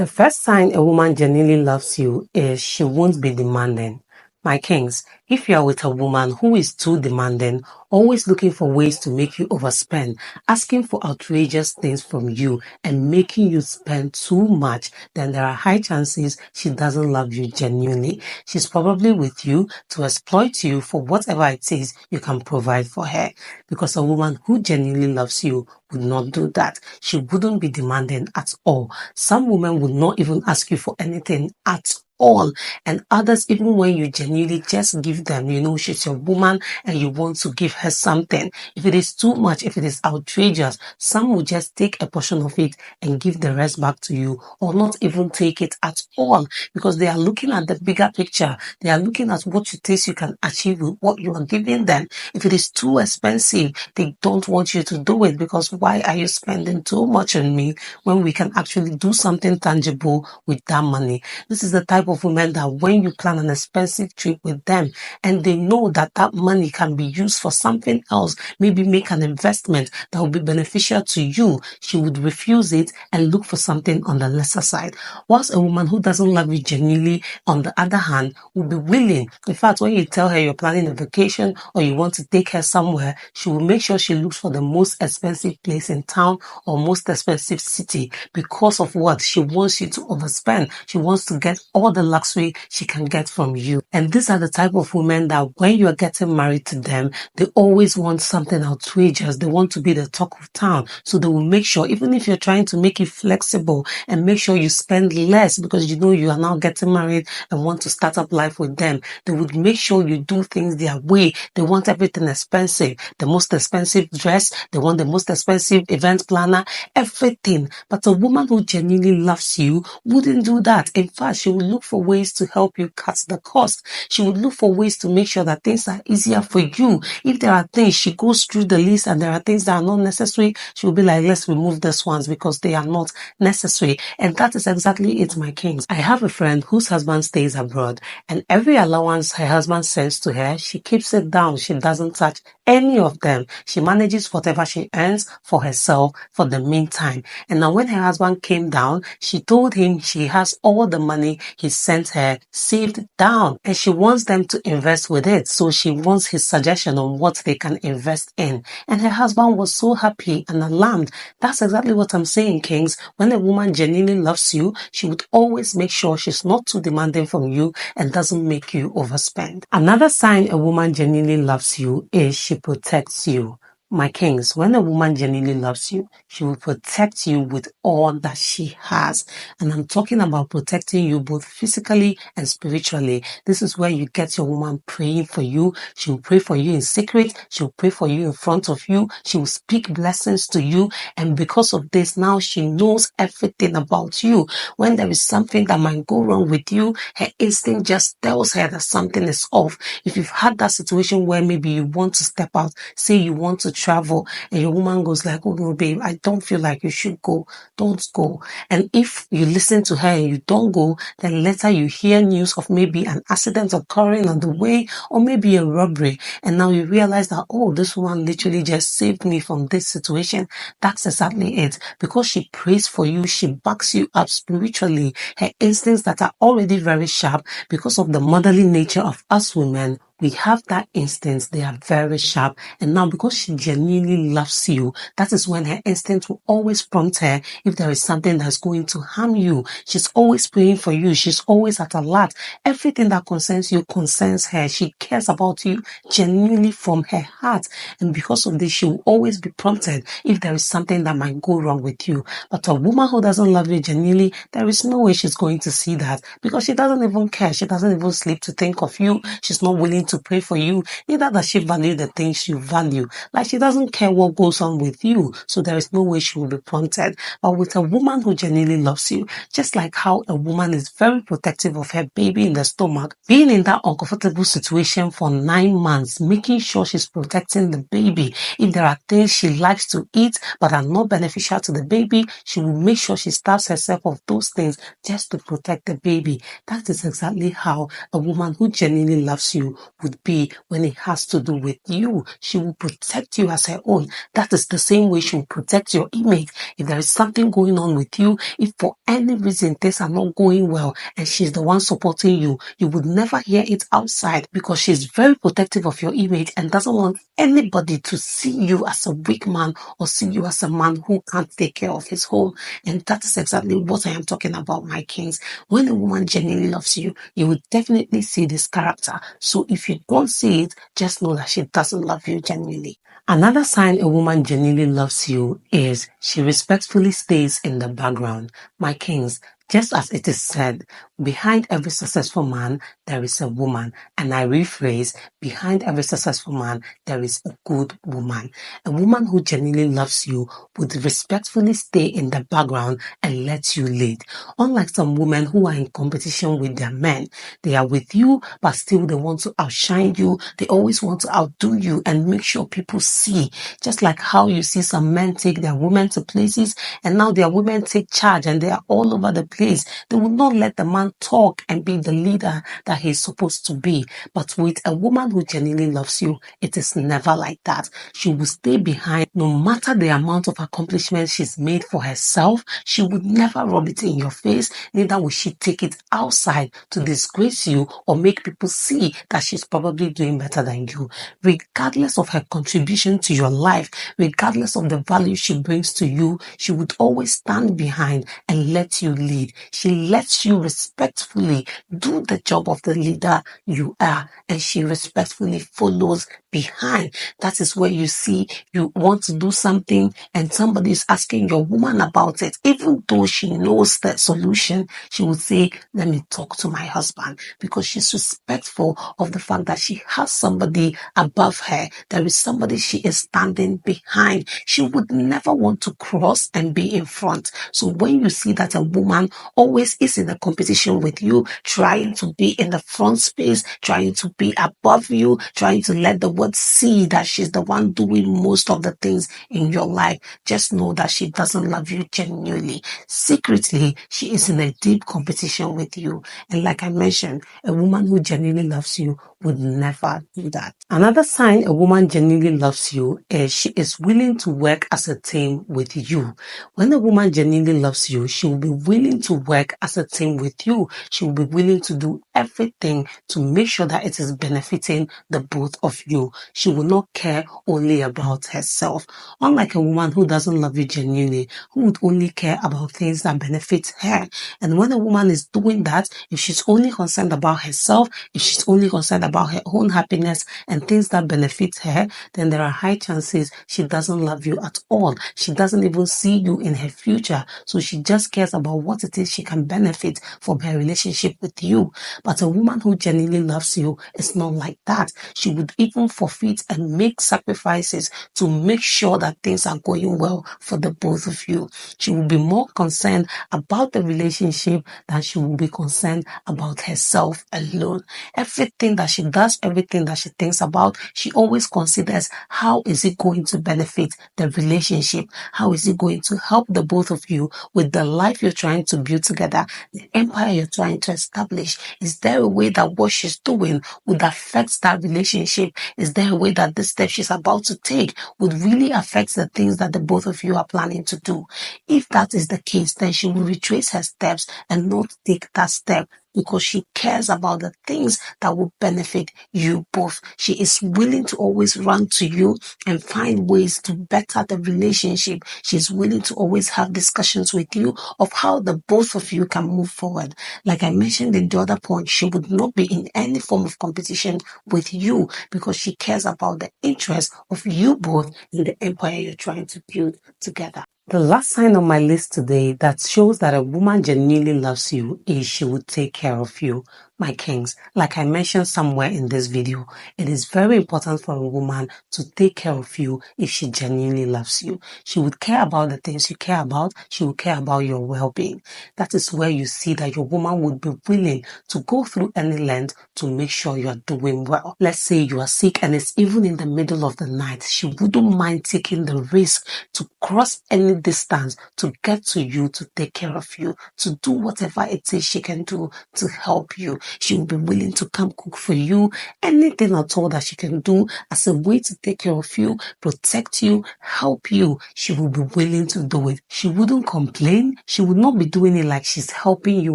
The first sign a woman genuinely loves you is she won't be demanding. My kings, if you are with a woman who is too demanding, always looking for ways to make you overspend, asking for outrageous things from you, and making you spend too much, then there are high chances she doesn't love you genuinely. She's probably with you to exploit you for whatever it is you can provide for her. Because a woman who genuinely loves you would not do that. She wouldn't be demanding at all. Some women would not even ask you for anything at all. And others, even when you genuinely just give them, she's your woman and you want to give her something. If it is too much, if it is outrageous, some will just take a portion of it and give the rest back to you, or not even take it at all, because they are looking at the bigger picture. They are looking at what it is you can achieve with what you are giving them. If it is too expensive, they don't want you to do it, because why are you spending too much on me when we can actually do something tangible with that money? This is the type of women that when you plan an expensive trip with them and they know that that money can be used for something else, maybe make an investment that will be beneficial to you, she would refuse it and look for something on the lesser side. Whilst a woman who doesn't love you genuinely, on the other hand, will be willing. In fact, when you tell her you're planning a vacation or you want to take her somewhere, she will make sure she looks for the most expensive place in town or most expensive city, because of what? She wants you to overspend. She wants to get all the luxury she can get from you. And these are the type of women that when you are getting married to them, they always want something outrageous. They want to be the talk of town. So they will make sure, even if you're trying to make it flexible and make sure you spend less because you are now getting married and want to start up life with them, they would make sure you do things their way. They want everything expensive, the most expensive dress, they want the most expensive event planner, everything. But a woman who genuinely loves you wouldn't do that. In fact, she would look for ways to help you cut the cost. She would look for ways to make sure that things are easier for you. If there are things, she goes through the list and there are things that are not necessary, she will be like, let's remove these ones because they are not necessary. And that is exactly it, my kings. I have a friend whose husband stays abroad, and every allowance her husband sends to her, she keeps it down. She doesn't touch any of them. She manages whatever she earns for herself for the meantime. And now when her husband came down, she told him she has all the money he sent her saved down and she wants them to invest with it. So she wants his suggestion on what they can invest in. And her husband was so happy and alarmed. That's exactly what I'm saying, kings. When a woman genuinely loves you, she would always make sure she's not too demanding from you and doesn't make you overspend. Another sign a woman genuinely loves you is she protects you. My kings, when a woman genuinely loves you, she will protect you with all that she has. And I'm talking about protecting you both physically and spiritually. This is where you get your woman praying for you. She will pray for you in secret. She will pray for you in front of you. She will speak blessings to you. And because of this, now she knows everything about you. When there is something that might go wrong with you, her instinct just tells her that something is off. If you've had that situation where maybe you want to step out, say you want to travel, and your woman goes like, oh no, babe, I don't feel like you should go. Don't go. And if you listen to her and you don't go, then later you hear news of maybe an accident occurring on the way or maybe a robbery. And now you realize that, oh, this woman literally just saved me from this situation. That's exactly it. Because she prays for you, she backs you up spiritually. Her instincts that are already very sharp, because of the motherly nature of us women, we have that instincts, they are very sharp. And now because she genuinely loves you, that is when her instinct will always prompt her if there is something that's going to harm you. She's always praying for you. She's always at alert. Everything that concerns you concerns her. She cares about you genuinely from her heart. And because of this, she will always be prompted if there is something that might go wrong with you. But a woman who doesn't love you genuinely, there is no way she's going to see that, because she doesn't even care. She doesn't even sleep to think of you. She's not willing to pray for you. Neither does she value the things you value. Like, she doesn't care what goes on with you. So there is no way she will be prompted. But with a woman who genuinely loves you, just like how a woman is very protective of her baby in the stomach, being in that uncomfortable situation for 9 months, making sure she's protecting the baby. If there are things she likes to eat but are not beneficial to the baby, she will make sure she starves herself of those things just to protect the baby. That is exactly how a woman who genuinely loves you would be when it has to do with you. She will protect you as her own. That is the same way she will protect your image. If there is something going on with you, if for any reason things are not going well and she's the one supporting you, you would never hear it outside because she's very protective of your image and doesn't want anybody to see you as a weak man or see you as a man who can't take care of his home. And that is exactly what I am talking about, my kings. When a woman genuinely loves you, you will definitely see this character. So if you don't see it, just know that she doesn't love you genuinely. Another sign a woman genuinely loves you is she respectfully stays in the background. My kings, just as it is said, behind every successful man, there is a woman. And I rephrase, behind every successful man, there is a good woman. A woman who genuinely loves you would respectfully stay in the background and let you lead. Unlike some women who are in competition with their men, they are with you, but still they want to outshine you. They always want to outdo you and make sure people see. Just like how you see some men take their women to places and now their women take charge and they are all over the place. They will not let the man talk and be the leader that he's supposed to be. But with a woman who genuinely loves you, it is never like that. She will stay behind no matter the amount of accomplishments she's made for herself. She would never rub it in your face, neither will she take it outside to disgrace you or make people see that she's probably doing better than you. Regardless of her contribution to your life, regardless of the value she brings to you, she would always stand behind and let you lead. She lets you respectfully do the job of the leader you are, and she respectfully follows behind. That is where you see you want to do something and somebody is asking your woman about it. Even though she knows the solution, she would say, let me talk to my husband, because she's respectful of the fact that she has somebody above her. There is somebody she is standing behind. She would never want to cross and be in front. So when you see that a woman always is in a competition with you, trying to be in the front space, trying to be above you, trying to let the world see that she's the one doing most of the things in your life, just know that she doesn't love you genuinely. Secretly, she is in a deep competition with you. And like I mentioned, a woman who genuinely loves you would never do that. Another sign a woman genuinely loves you is she is willing to work as a team with you. When a woman genuinely loves you, she will be willing to work as a team with you. She will be willing to do everything to make sure that it is benefiting the both of you. She will not care only about herself. Unlike a woman who doesn't love you genuinely, who would only care about things that benefit her. And when a woman is doing that, if she's only concerned about herself, if she's only concerned about her own happiness and things that benefit her, then there are high chances she doesn't love you at all. She doesn't even see you in her future. So she just cares about what it is she can benefit from her relationship with you. But a woman who genuinely loves you is not like that. She would even forfeit and make sacrifices to make sure that things are going well for the both of you. She will be more concerned about the relationship than she will be concerned about herself alone. Everything that she does, everything that she thinks about, she always considers how is it going to benefit the relationship? How is it going to help the both of you with the life you're trying to build together, the empire you're trying to establish? Is there a way that what she's doing would affect that relationship? Is there a way that the step she's about to take would really affect the things that the both of you are planning to do? If that is the case, then she will retrace her steps and not take that step, because she cares about the things that will benefit you both. She is willing to always run to you and find ways to better the relationship. She's willing to always have discussions with you of how the both of you can move forward. Like I mentioned in the other point, she would not be in any form of competition with you because she cares about the interest of you both in the empire you're trying to build together. The last sign on my list today that shows that a woman genuinely loves you is she would take care of you. My kings, like I mentioned somewhere in this video, it is very important for a woman to take care of you if she genuinely loves you. She would care about the things you care about. She would care about your well-being. That is where you see that your woman would be willing to go through any length to make sure you are doing well. Let's say you are sick and it's even in the middle of the night. She wouldn't mind taking the risk to cross any distance to get to you, to take care of you, to do whatever it is she can do to help you. She will be willing to come cook for you. Anything at all that she can do as a way to take care of you, protect you, help you, she will be willing to do it. She wouldn't complain. She would not be doing it like she's helping you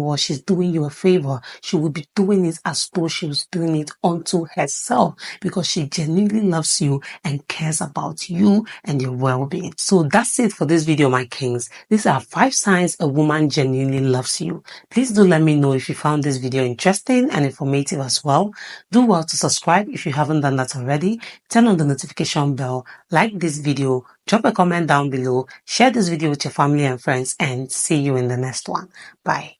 or she's doing you a favor. She would be doing it as though she was doing it unto herself, because she genuinely loves you and cares about you and your well-being. So that's it for this video, my kings. These are 5 signs a woman genuinely loves you. Please do let me know if you found this video interesting and informative as well. Do well to subscribe if you haven't done that already. Turn on the notification bell, like this video, drop a comment down below, share this video with your family and friends, and see you in the next one. Bye.